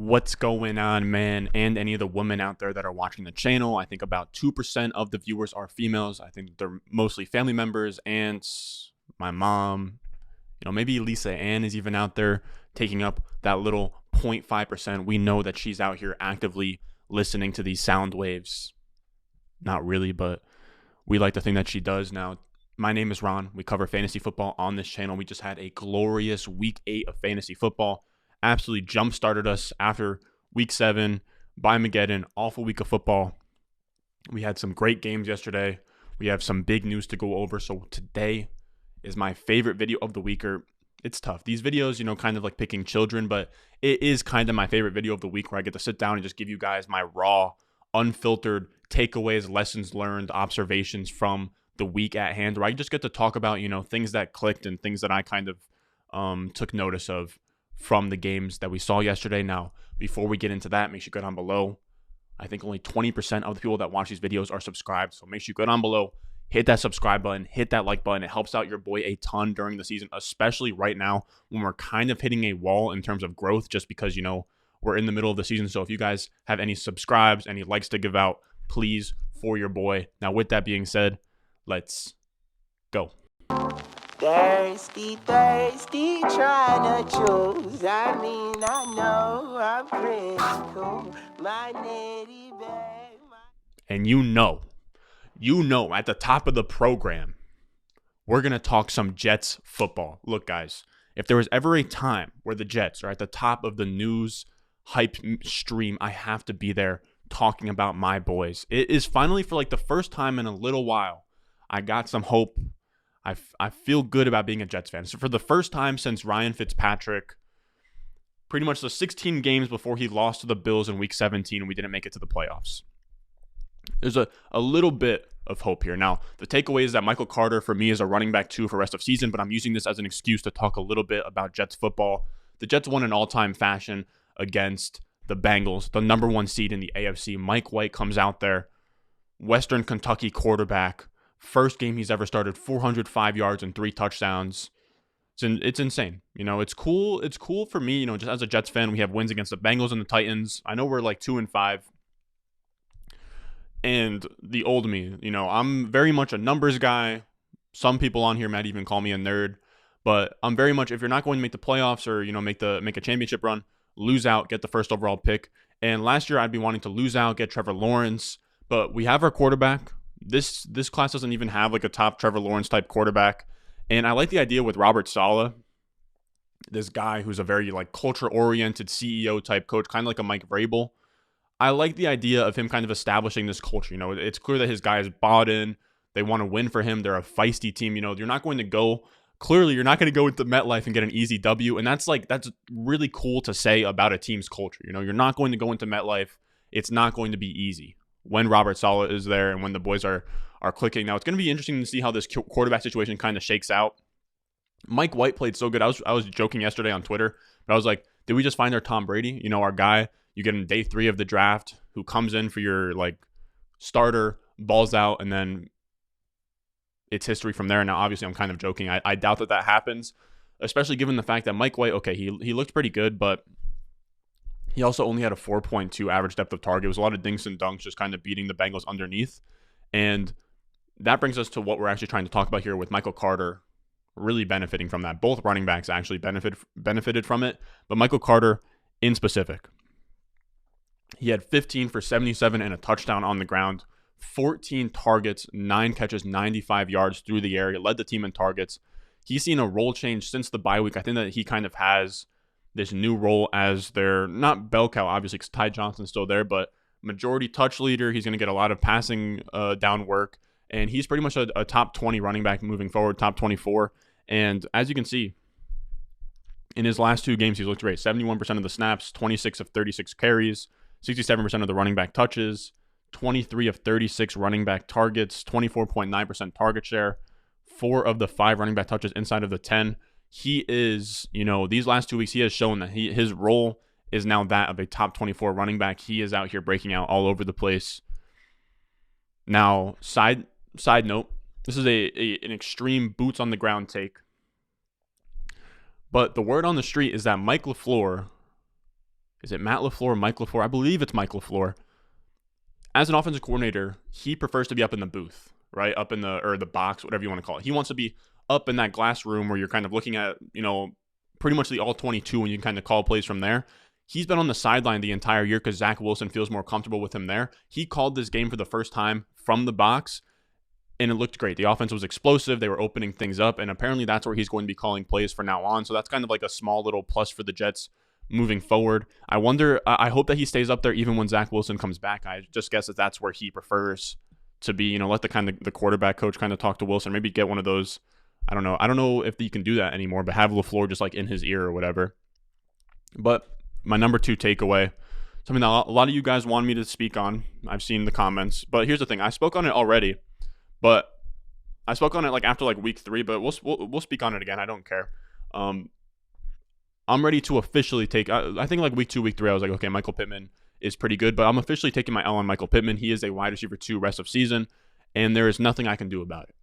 What's going on, man? And any of the women out there that are watching the channel. I think about 2% of the viewers are females. I think they're mostly family members, aunts, my mom. Maybe Lisa Ann is even out there taking up that little 0.5%. We know that she's out here actively listening to these sound waves. Not really, but we like to think that she does. Now, my name is Ron. We cover fantasy football on this channel. We just had a glorious week 8 of fantasy football. Absolutely jump-started us after week 7 by Mageddon. Awful week of football. We had some great games yesterday. We have some big news to go over. So today is my favorite video of the week. It's tough. These videos, kind of like picking children, but it is kind of my favorite video of the week where I get to sit down and just give you guys my raw, unfiltered takeaways, lessons learned, observations from the week at hand, where I just get to talk about, things that clicked and things that I kind of took notice of from the games that we saw yesterday. Now, before we get into that, make sure you go down below. I think only 20% of the people that watch these videos are subscribed. So make sure you go down below, hit that subscribe button, hit that like button. It helps out your boy a ton during the season, especially right now when we're kind of hitting a wall in terms of growth, just because, we're in the middle of the season. So if you guys have any subscribes, any likes to give out, please, for your boy. Now, with that being said, let's go. Thirsty, trying to choose. I know I'm pretty cool. My nitty bag. And at the top of the program, we're going to talk some Jets football. Look, guys, if there was ever a time where the Jets are at the top of the news hype stream, I have to be there talking about my boys. It is finally, for like the first time in a little while, I got some hope. I feel good about being a Jets fan. So for the first time since Ryan Fitzpatrick, pretty much the 16 games before he lost to the Bills in week 17 and we didn't make it to the playoffs, there's a little bit of hope here. Now, the takeaway is that Michael Carter, for me, is a running back 2 for rest of season, but I'm using this as an excuse to talk a little bit about Jets football. The Jets won in all-time fashion against the Bengals, the number 1 seed in the AFC. Mike White comes out there, Western Kentucky quarterback. First game he's ever started, 405 yards and 3 touchdowns. It's insane. It's cool. It's cool for me, just as a Jets fan, we have wins against the Bengals and the Titans. I know we're like 2-5. And the old me, I'm very much a numbers guy. Some people on here might even call me a nerd. But I'm very much, if you're not going to make the playoffs or, make a championship run, lose out, get the first overall pick. And last year I'd be wanting to lose out, get Trevor Lawrence. But we have our quarterback. This class doesn't even have like a top Trevor Lawrence type quarterback. And I like the idea with Robert Saleh, this guy who's a very like culture-oriented CEO type coach, kind of like a Mike Vrabel. I like the idea of him kind of establishing this culture. It's clear that his guys bought in. They want to win for him. They're a feisty team. You're not going to go into MetLife and get an easy W. And that's really cool to say about a team's culture. You're not going to go into MetLife. It's not going to be easy when Robert Saleh is there and when the boys are clicking. Now, it's going to be interesting to see how this quarterback situation kind of shakes out. Mike White played so good. I was joking yesterday on Twitter, but I was like, did we just find our Tom Brady? Our guy, you get him day 3 of the draft, who comes in for your like starter, balls out, and then it's history from there. Now, obviously, I'm kind of joking. I doubt that happens, especially given the fact that Mike White, okay, he looked pretty good, but he also only had a 4.2 average depth of target. It was a lot of dinks and dunks, just kind of beating the Bengals underneath. And that brings us to what we're actually trying to talk about here with Michael Carter really benefiting from that. Both running backs actually benefited from it, but Michael Carter in specific. He had 15 for 77 and a touchdown on the ground, 14 targets, 9 catches, 95 yards through the air. He led the team in targets. He's seen a role change since the bye week. I think that he kind of has this new role as their, not bell cow, obviously, because Ty Johnson's still there, but majority touch leader. He's going to get a lot of passing down work, and he's pretty much a top 20 running back moving forward, top 24. And as you can see, in his last 2 games, he's looked great. 71% of the snaps, 26 of 36 carries, 67% of the running back touches, 23 of 36 running back targets, 24.9% target share, 4 of the 5 running back touches inside of the 10. He is, these last 2 weeks, he has shown that his role is now that of a top 24 running back. He is out here breaking out all over the place. Now, side note, this is an extreme boots on the ground take. But the word on the street is that Mike LaFleur Is it Matt LaFleur, Mike LaFleur? I believe it's Mike LaFleur. As an offensive coordinator, he prefers to be up in the booth, right? Up in the box, whatever you want to call it. He wants to be up in that glass room where you're kind of looking at, pretty much the all 22 and you can kind of call plays from there. He's been on the sideline the entire year because Zach Wilson feels more comfortable with him there. He called this game for the first time from the box, and it looked great. The offense was explosive. They were opening things up, and apparently that's where he's going to be calling plays from now on. So that's kind of like a small little plus for the Jets moving forward. I hope that he stays up there even when Zach Wilson comes back. I just guess that that's where he prefers to be. Let the quarterback coach kind of talk to Wilson. Maybe get one of those. I don't know if you can do that anymore, but have LaFleur just like in his ear or whatever. But my number 2 takeaway, something that a lot of you guys wanted me to speak on. I've seen the comments, but here's the thing. I spoke on it already, but I spoke on it like after like week 3, but we'll speak on it again. I don't care. I'm ready to officially take, I think like week 2, week 3, I was like, okay, Michael Pittman is pretty good, but I'm officially taking my L on Michael Pittman. He is a wide receiver 2 rest of season, and there is nothing I can do about it.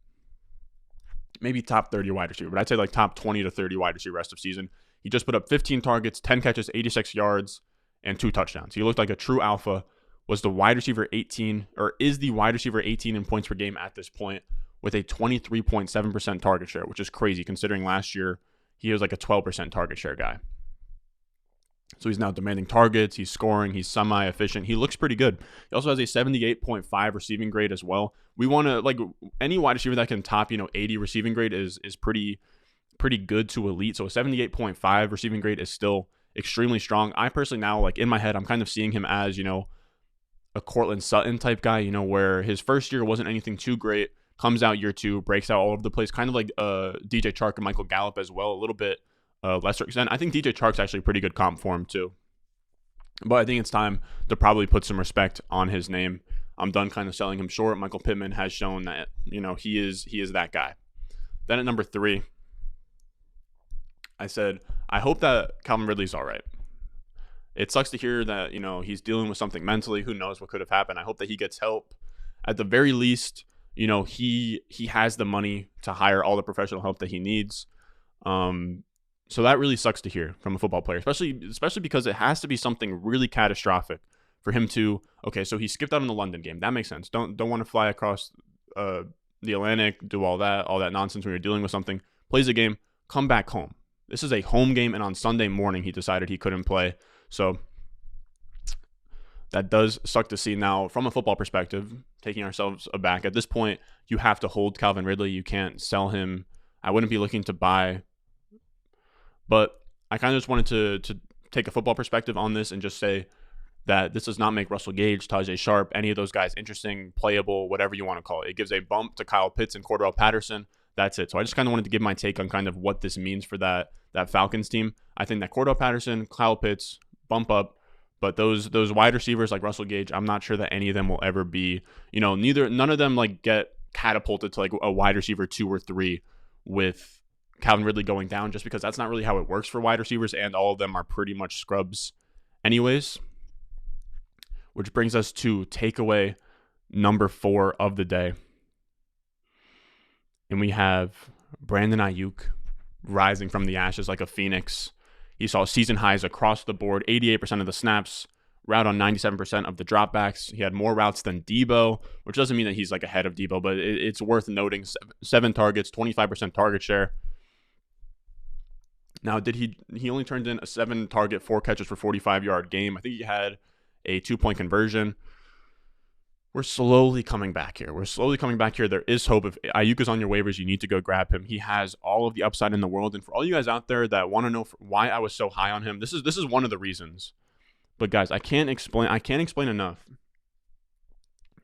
Maybe top 30 wide receiver, but I'd say like top 20 to 30 wide receiver rest of season. He just put up 15 targets, 10 catches, 86 yards, and 2 touchdowns. He looked like a true alpha, was the wide receiver 18, or is the wide receiver 18 in points per game at this point with a 23.7% target share, which is crazy considering last year he was like a 12% target share guy. So he's now demanding targets, he's scoring, he's semi-efficient. He looks pretty good. He also has a 78.5 receiving grade as well. We want to, like, any wide receiver that can top, 80 receiving grade is pretty good to elite. So a 78.5 receiving grade is still extremely strong. I personally now, like, in my head, I'm kind of seeing him as, a Cortland Sutton type guy, where his first year wasn't anything too great, comes out year 2, breaks out all over the place, kind of like DJ Chark and Michael Gallup as well, a little bit lesser extent. I think DJ Chark's actually a pretty good comp for him too. But I think it's time to probably put some respect on his name. I'm done kind of selling him short. Michael Pittman has shown that, he is that guy. Then at number 3, I said, I hope that Calvin Ridley's all right. It sucks to hear that, he's dealing with something mentally. Who knows what could have happened. I hope that he gets help. At the very least, he has the money to hire all the professional help that he needs. So that really sucks to hear from a football player, especially because it has to be something really catastrophic for him to, okay, so he skipped out on the London game. That makes sense. Don't want to fly across the Atlantic, do all that nonsense when you're dealing with something. Plays a game, come back home. This is a home game, and on Sunday morning he decided he couldn't play. So that does suck to see. Now, from a football perspective, taking ourselves aback, at this point, you have to hold Calvin Ridley. You can't sell him. I wouldn't be looking to buy. But I kind of just wanted to take a football perspective on this and just say that this does not make Russell Gage, Tajay Sharp, any of those guys interesting, playable, whatever you want to call it. It gives a bump to Kyle Pitts and Cordarrelle Patterson. That's it. So I just kind of wanted to give my take on kind of what this means for that Falcons team. I think that Cordarrelle Patterson, Kyle Pitts, bump up. But those wide receivers like Russell Gage, I'm not sure that any of them will ever be, none of them like get catapulted to like a wide receiver 2 or 3 with Calvin Ridley going down, just because that's not really how it works for wide receivers, and all of them are pretty much scrubs anyways. Which brings us to takeaway number 4 of the day. And we have Brandon Aiyuk rising from the ashes like a phoenix. He saw season highs across the board, 88% of the snaps, route on 97% of the dropbacks. He had more routes than Debo, which doesn't mean that he's like ahead of Debo, but it's worth noting. 7 targets, 25% target share. Now, he only turned in a 7 target, 4 catches for 45-yard game. I think he had a 2-point conversion. We're slowly coming back here. There is hope. If Aiyuk is on your waivers, you need to go grab him. He has all of the upside in the world. And for all you guys out there that want to know why I was so high on him, this is one of the reasons. But guys, I can't explain enough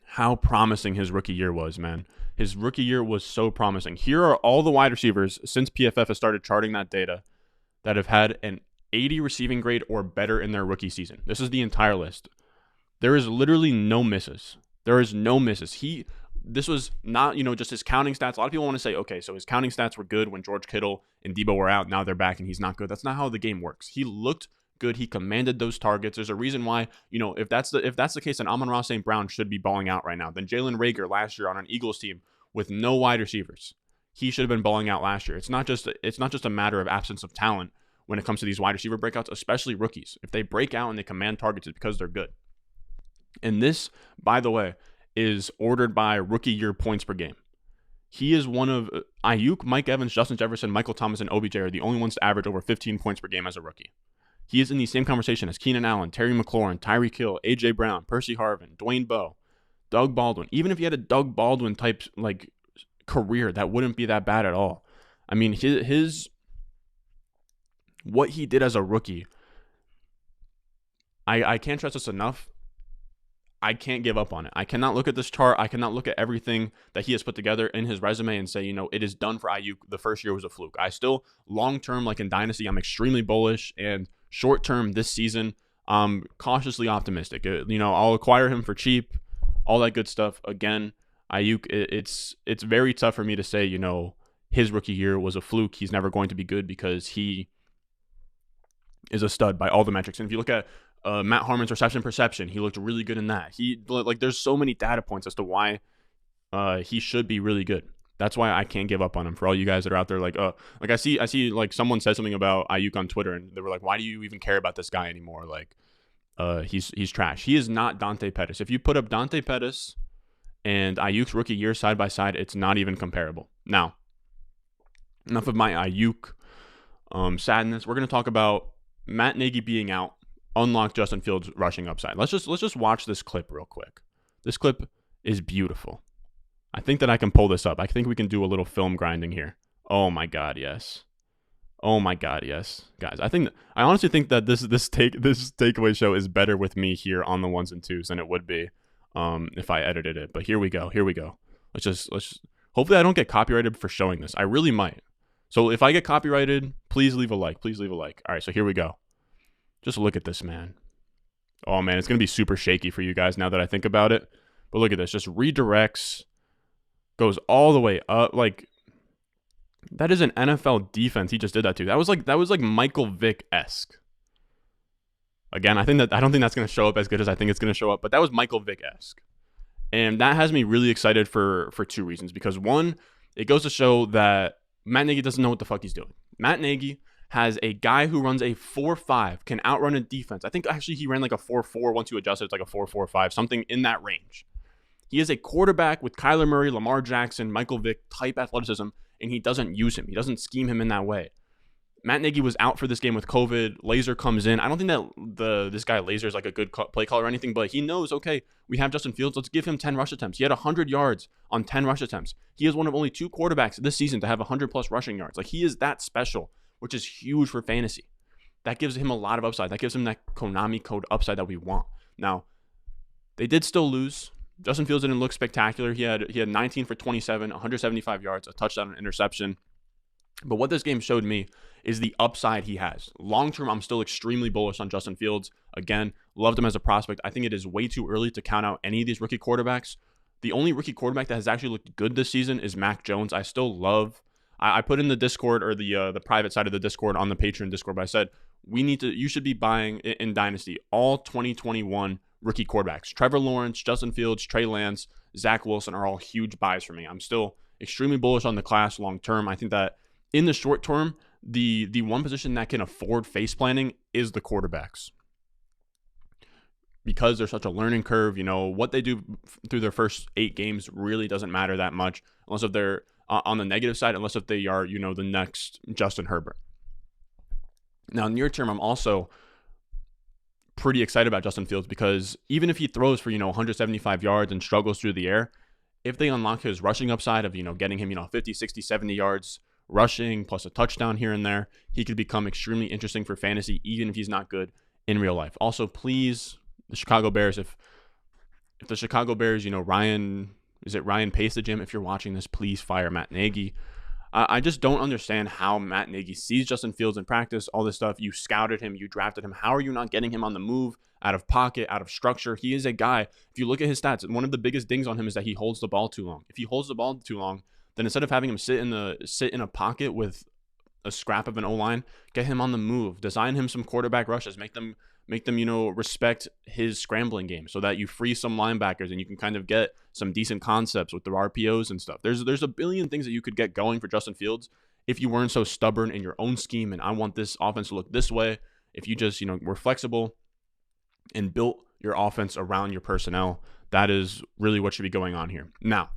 how promising his rookie year was, man. His rookie year was so promising. Here are all the wide receivers since PFF has started charting that data that have had an 80 receiving grade or better in their rookie season. This is the entire list. There is literally no misses. This was not, just his counting stats. A lot of people want to say, okay, so his counting stats were good when George Kittle and Debo were out. Now they're back and he's not good. That's not how the game works. He looked good. He commanded those targets. There's a reason why, if that's the case, then Amon-Ra St. Brown should be balling out right now. Then Jalen Reagor last year on an Eagles team with no wide receivers, he should have been balling out last year. It's not just a matter of absence of talent. when it comes to these wide receiver breakouts, especially rookies. If they break out and they command targets, it's because they're good. And this, by the way, is ordered by rookie year points per game. He is one of Aiyuk, Mike Evans, Justin Jefferson, Michael Thomas, and OBJ are the only ones to average over 15 points per game as a rookie. He is in the same conversation as Keenan Allen, Terry McLaurin, Tyreek Hill, A.J. Brown, Percy Harvin, Dwayne Bowe, Doug Baldwin. Even if he had a Doug Baldwin type like career, that wouldn't be that bad at all. I mean, his what he did as a rookie, I can't stress this enough. I can't give up on it. I cannot look at this chart. I cannot look at everything that he has put together in his resume and say, you know, it is done for Aiyuk. The first year was a fluke. I still, long-term, like in Dynasty, I'm extremely bullish. And short-term this season, I'm cautiously optimistic. You know, I'll acquire him for cheap, all that good stuff. Again, Aiyuk, it's very tough for me to say, you know, his rookie year was a fluke. He's never going to be good because he is a stud by all the metrics. And if you look at Matt Harmon's reception perception, he looked really good in that. There's so many data points as to why he should be really good. That's why I can't give up on him. For all you guys that are out there, like I see like someone said something about Aiyuk on Twitter, and they were like, "Why do you even care about this guy anymore? Like, he's trash." He is not Dante Pettis. If you put up Dante Pettis and Aiyuk's rookie year side by side, it's not even comparable. Now, enough of my Aiyuk sadness. We're gonna talk about Matt Nagy being out. Unlock Justin Fields' rushing upside. Let's just watch this clip real quick. This clip is beautiful. I think that I can pull this up. I think we can do a little film grinding here. Oh my God, yes. Oh my God, yes, guys. I honestly think that this takeaway show is better with me here on the ones and twos than it would be if I edited it. But here we go. Let's just. Hopefully, I don't get copyrighted for showing this. I really might. So if I get copyrighted, please leave a like. All right, so here we go. Just look at this, man. Oh, man, it's going to be super shaky for you guys now that I think about it. But look at this. Just redirects. Goes all the way up. Like, that is an NFL defense he just did that to. That was like Michael Vick-esque. Again, I don't think that's going to show up as good as I think it's going to show up. But that was Michael Vick-esque. And that has me really excited for two reasons. Because one, it goes to show that Matt Nagy doesn't know what the fuck he's doing. Matt Nagy has a guy who runs a 4.5, can outrun a defense. I think actually he ran like a 4.4 once you adjust it. It's like a 4.45, something in that range. He is a quarterback with Kyler Murray, Lamar Jackson, Michael Vick type athleticism, and he doesn't use him. He doesn't scheme him in that way. Matt Nagy was out for this game with COVID. Laser comes in. I don't think that this guy Laser is like a good play caller or anything, but he knows, okay, we have Justin Fields. Let's give him 10 rush attempts. He had 100 yards on 10 rush attempts. He is one of only 2 quarterbacks this season to have 100-plus rushing yards. Like, he is that special, which is huge for fantasy. That gives him a lot of upside. That gives him that Konami code upside that we want. Now, they did still lose. Justin Fields didn't look spectacular. He had 19 for 27, 175 yards, a touchdown, an interception. But what this game showed me is the upside he has. Long-term, I'm still extremely bullish on Justin Fields. Again, loved him as a prospect. I think it is way too early to count out any of these rookie quarterbacks. The only rookie quarterback that has actually looked good this season is Mac Jones. I still love. I put in the Discord or the private side of the Discord on the Patreon Discord, but I said you should be buying in Dynasty all 2021 rookie quarterbacks. Trevor Lawrence, Justin Fields, Trey Lance, Zach Wilson are all huge buys for me. I'm still extremely bullish on the class long term. I think that in the short term, the one position that can afford face planning is the quarterbacks. Because there's such a learning curve, you know, what they do through their first 8 games really doesn't matter that much, unless if they're on the negative side, unless if they are, you know, the next Justin Herbert. Now, near term, I'm also pretty excited about Justin Fields because even if he throws for, 175 yards and struggles through the air, if they unlock his rushing upside of, getting him, 50, 60, 70 yards rushing plus a touchdown here and there, he could become extremely interesting for fantasy, even if he's not good in real life. Also, please, the Chicago Bears, if the Chicago Bears, Ryan Pace the gym? If you're watching this, please fire Matt Nagy. I just don't understand how Matt Nagy sees Justin Fields in practice, all this stuff. You scouted him, you drafted him. How are you not getting him on the move, out of pocket, out of structure? He is a guy, if you look at his stats, one of the biggest dings on him is that he holds the ball too long. If he holds the ball too long, then instead of having him sit in a pocket with a scrap of an O-line, get him on the move. Design him some quarterback rushes. Make them respect his scrambling game so that you free some linebackers and you can kind of get some decent concepts with the RPOs and stuff. There's a billion things that you could get going for Justin Fields if you weren't so stubborn in your own scheme and I want this offense to look this way, if you just, were flexible and built your offense around your personnel, that is really what should be going on here. Now,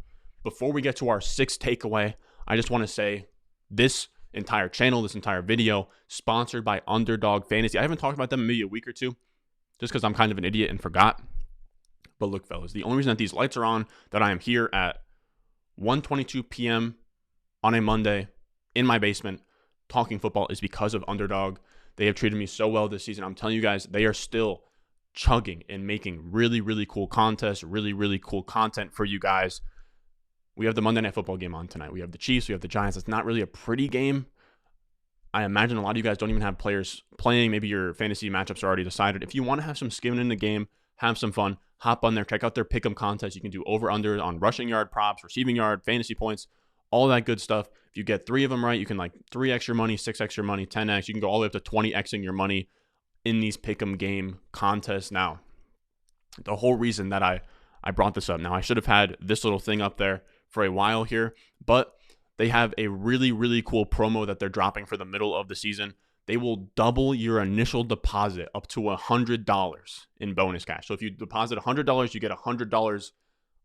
before we get to our sixth takeaway, I just want to say this entire channel, this entire video, sponsored by Underdog Fantasy. I haven't talked about them in maybe a week or two, just because I'm kind of an idiot and forgot. But look, fellas, the only reason that these lights are on, that I am here at 1:22 p.m. on a Monday in my basement talking football is because of Underdog. They have treated me so well this season. I'm telling you guys, they are still chugging and making really, really cool contests, really, really cool content for you guys. We have the Monday Night Football game on tonight. We have the Chiefs. We have the Giants. It's not really a pretty game. I imagine a lot of you guys don't even have players playing. Maybe your fantasy matchups are already decided. If you want to have some skin in the game, have some fun, hop on there, check out their pick'em contest. You can do over-under on rushing yard props, receiving yard, fantasy points, all that good stuff. If you get 3 of them right, you can 3 extra money, 6 extra money, 10x. You can go all the way up to 20xing your money in these pick'em game contests. Now, the whole reason that I brought this up, now I should have had this little thing up there for a while here, but they have a really, really cool promo that they're dropping for the middle of the season. They will double your initial deposit up to $100 in bonus cash. So if you deposit $100, you get $100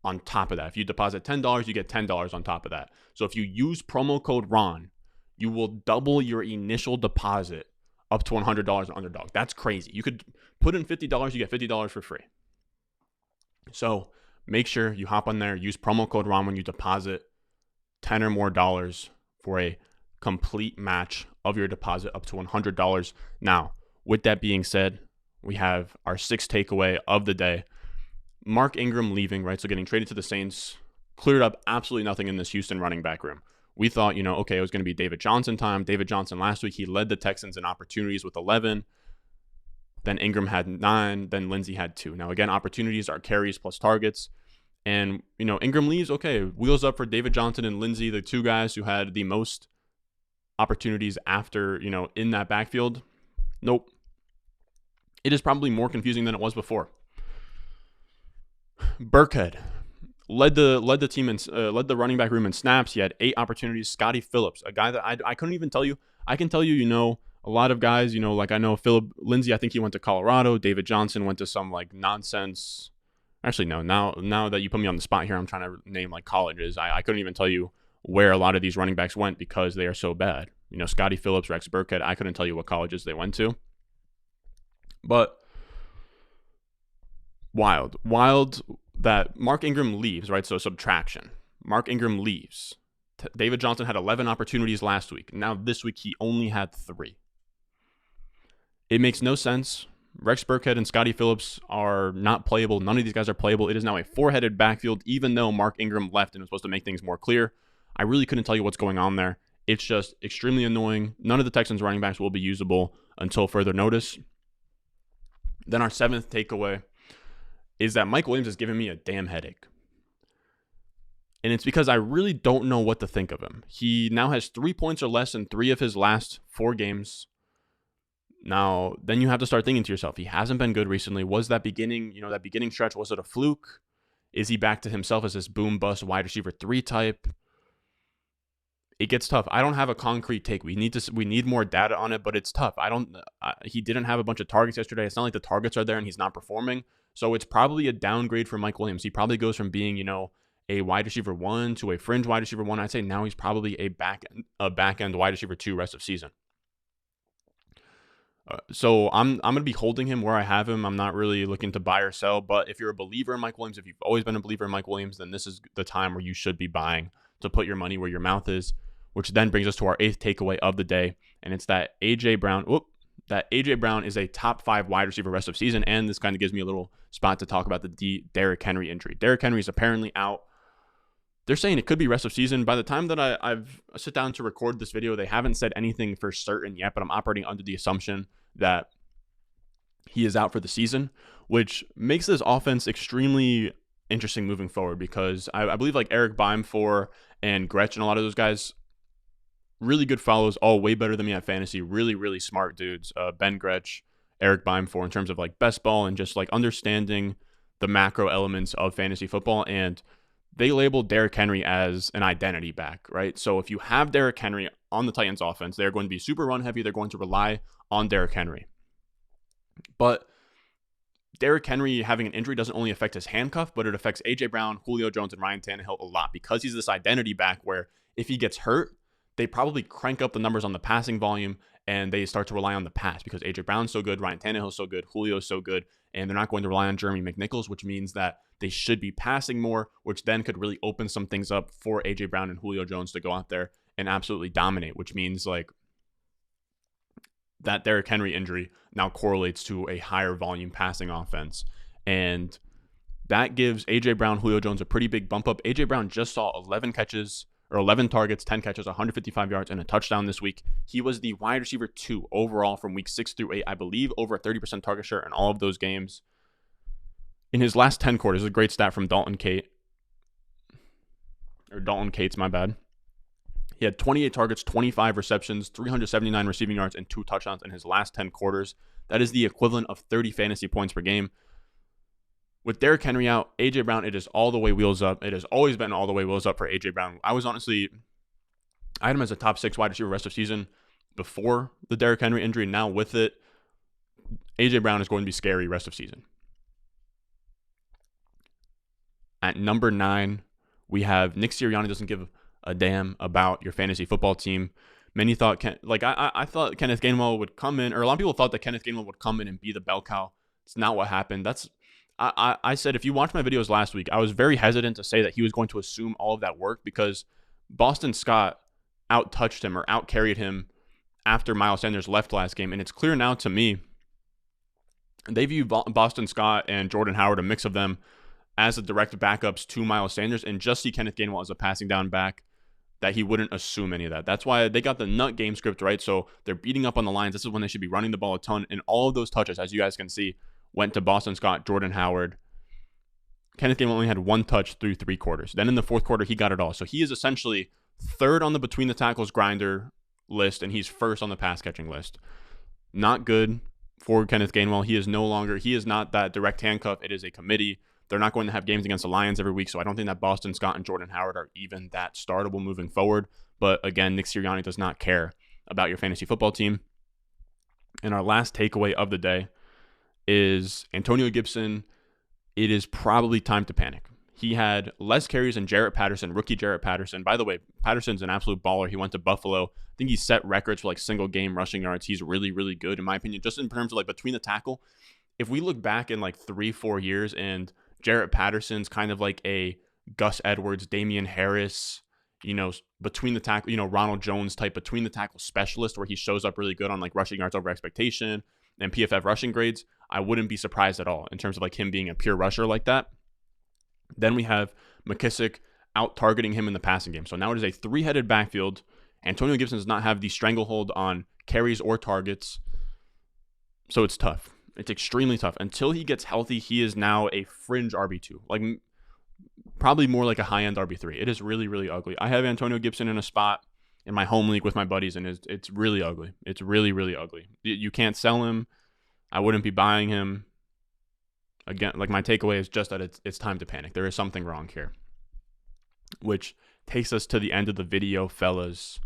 on top of that. If you deposit $10, you get $10 on top of that. So if you use promo code RON, you will double your initial deposit up to $100 on Underdog. That's crazy. You could put in $50, you get $50 for free. So make sure you hop on there, use promo code RON when you deposit $10 or more for a complete match of your deposit up to $100. Now, with that being said, we have our sixth takeaway of the day. Mark Ingram leaving, right? So getting traded to the Saints cleared up absolutely nothing in this Houston running back room. We thought, okay, it was going to be David Johnson time. David Johnson last week, he led the Texans in opportunities with 11. Then Ingram had 9. Then Lindsey had 2. Now, again, opportunities are carries plus targets. And, Ingram leaves, okay, wheels up for David Johnson and Lindsey, the 2 guys who had the most opportunities after, in that backfield. Nope. It is probably more confusing than it was before. Burkhead led the team and led the running back room in snaps. He had 8 opportunities. Scotty Phillips, a guy that I couldn't even tell you. I can tell you, a lot of guys, I know Philip Lindsay, I think he went to Colorado. David Johnson went to some nonsense. Actually, no. Now that you put me on the spot here, I'm trying to name colleges. I couldn't even tell you where a lot of these running backs went because they are so bad. Scotty Phillips, Rex Burkhead, I couldn't tell you what colleges they went to. But wild that Mark Ingram leaves, right? So subtraction. Mark Ingram leaves. David Johnson had 11 opportunities last week. Now this week he only had 3. It makes no sense. Rex Burkhead and Scotty Phillips are not playable. None of these guys are playable. It is now a 4-headed backfield, even though Mark Ingram left and was supposed to make things more clear. I really couldn't tell you what's going on there. It's just extremely annoying. None of the Texans running backs will be usable until further notice. Then our 7th takeaway is that Mike Williams is giving me a damn headache. And it's because I really don't know what to think of him. He now has 3 points or less in 3 of his last 4 games. Now, then you have to start thinking to yourself, he hasn't been good recently. Was that beginning stretch, was it a fluke? Is he back to himself as this boom bust wide receiver 3 type? It gets tough. I don't have a concrete take. We need more data on it, but it's tough. He didn't have a bunch of targets yesterday. It's not like the targets are there and he's not performing. So it's probably a downgrade for Mike Williams. He probably goes from being, a wide receiver 1 to a fringe wide receiver 1. I'd say now he's probably a back end wide receiver 2 rest of season. So I'm going to be holding him where I have him. I'm not really looking to buy or sell, but if you're a believer in Mike Williams, if you've always been a believer in Mike Williams, then this is the time where you should be buying to put your money where your mouth is, which then brings us to our 8th takeaway of the day. And it's that A.J. Brown is a top 5 wide receiver rest of season. And this kind of gives me a little spot to talk about the Derrick Henry injury. Derrick Henry is apparently out. They're saying it could be rest of season. By the time that I've sit down to record this video, they haven't said anything for certain yet, but I'm operating under the assumption that he is out for the season, which makes this offense extremely interesting moving forward because I believe Eric Bimefor and Gretch and a lot of those guys, really good follows, all way better than me at fantasy, really, really smart dudes. Ben Gretch, Eric Bimefor in terms of best ball and just understanding the macro elements of fantasy football. And they labeled Derrick Henry as an identity back, right? So if you have Derrick Henry on the Titans offense, they're going to be super run heavy. They're going to rely on Derrick Henry. But Derrick Henry having an injury doesn't only affect his handcuff, but it affects A.J. Brown, Julio Jones, and Ryan Tannehill a lot because he's this identity back where if he gets hurt, they probably crank up the numbers on the passing volume and they start to rely on the pass because A.J. Brown's so good, Ryan Tannehill's so good, Julio's so good, and they're not going to rely on Jeremy McNichols, which means that they should be passing more, which then could really open some things up for A.J. Brown and Julio Jones to go out there and absolutely dominate, which means like that Derrick Henry injury now correlates to a higher volume passing offense. And that gives A.J. Brown, Julio Jones a pretty big bump up. A.J. Brown just saw 11 targets, 10 catches, 155 yards, and a touchdown this week. He was the wide receiver 2 overall from week 6 through 8. I believe over a 30% target share in all of those games. In his last 10 quarters, this is a great stat from Dalton Cates, my bad. He had 28 targets, 25 receptions, 379 receiving yards, and 2 touchdowns in his last 10 quarters. That is the equivalent of 30 fantasy points per game. With Derrick Henry out, A.J. Brown, it is all the way wheels up. It has always been all the way wheels up for A.J. Brown. I had him as a top 6 wide receiver rest of season before the Derrick Henry injury. Now with it, A.J. Brown is going to be scary rest of season. At number 9, we have Nick Sirianni doesn't give a damn about your fantasy football team. Many thought, I thought Kenneth Gainwell would come in, or a lot of people thought that Kenneth Gainwell would come in and be the bell cow. It's not what happened. I said, if you watched my videos last week, I was very hesitant to say that he was going to assume all of that work because Boston Scott out-touched him or out-carried him after Miles Sanders left last game. And it's clear now to me, they view Boston Scott and Jordan Howard, a mix of them, as the direct backups to Miles Sanders and just see Kenneth Gainwell as a passing down back, that he wouldn't assume any of that. That's why they got the nut game script right. So they're beating up on the lines. This is when they should be running the ball a ton. And all of those touches, as you guys can see, went to Boston Scott, Jordan Howard. Kenneth Gainwell only had 1 touch through 3 quarters. Then in the 4th quarter, he got it all. So he is essentially 3rd on the between the tackles grinder list, and he's 1st on the pass catching list. Not good for Kenneth Gainwell. He is not that direct handcuff. It is a committee. They're not going to have games against the Lions every week, so I don't think that Boston Scott and Jordan Howard are even that startable moving forward. But again, Nick Sirianni does not care about your fantasy football team. And our last takeaway of the day is Antonio Gibson. It is probably time to panic. He had less carries than rookie Jarrett Patterson. By the way, Patterson's an absolute baller. He went to Buffalo. I think he set records for like single game rushing yards. He's really, really good in my opinion, just in terms of like between the tackle. If we look back in like 3-4 years and Jarrett Patterson's kind of like a Gus Edwards, Damian Harris, between the tackle, Ronald Jones type between the tackle specialist where he shows up really good on like rushing yards over expectation and PFF rushing grades, I wouldn't be surprised at all in terms of like him being a pure rusher like that. Then we have McKissick out targeting him in the passing game. So now it is a 3-headed backfield. Antonio Gibson does not have the stranglehold on carries or targets. So it's tough. It's extremely tough. Until he gets healthy, he is now a fringe RB2. Like probably more like a high-end RB3. It is really, really ugly. I have Antonio Gibson in a spot in my home league with my buddies, and it's really ugly. It's really, really ugly. You can't sell him. I wouldn't be buying him. Again, like my takeaway is just that it's time to panic. There is something wrong here. Which takes us to the end of the video, fellas.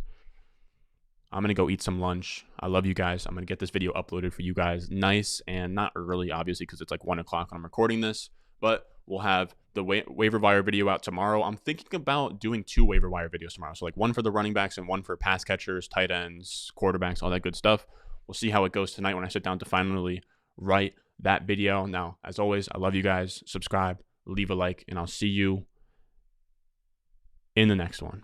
I'm going to go eat some lunch. I love you guys. I'm going to get this video uploaded for you guys nice and not early, obviously, because it's like 1 o'clock when I'm recording this. But we'll have the waiver wire video out tomorrow. I'm thinking about doing 2 waiver wire videos tomorrow. So like 1 for the running backs and 1 for pass catchers, tight ends, quarterbacks, all that good stuff. We'll see how it goes tonight when I sit down to finally write that video. Now, as always, I love you guys. Subscribe, leave a like, and I'll see you in the next one.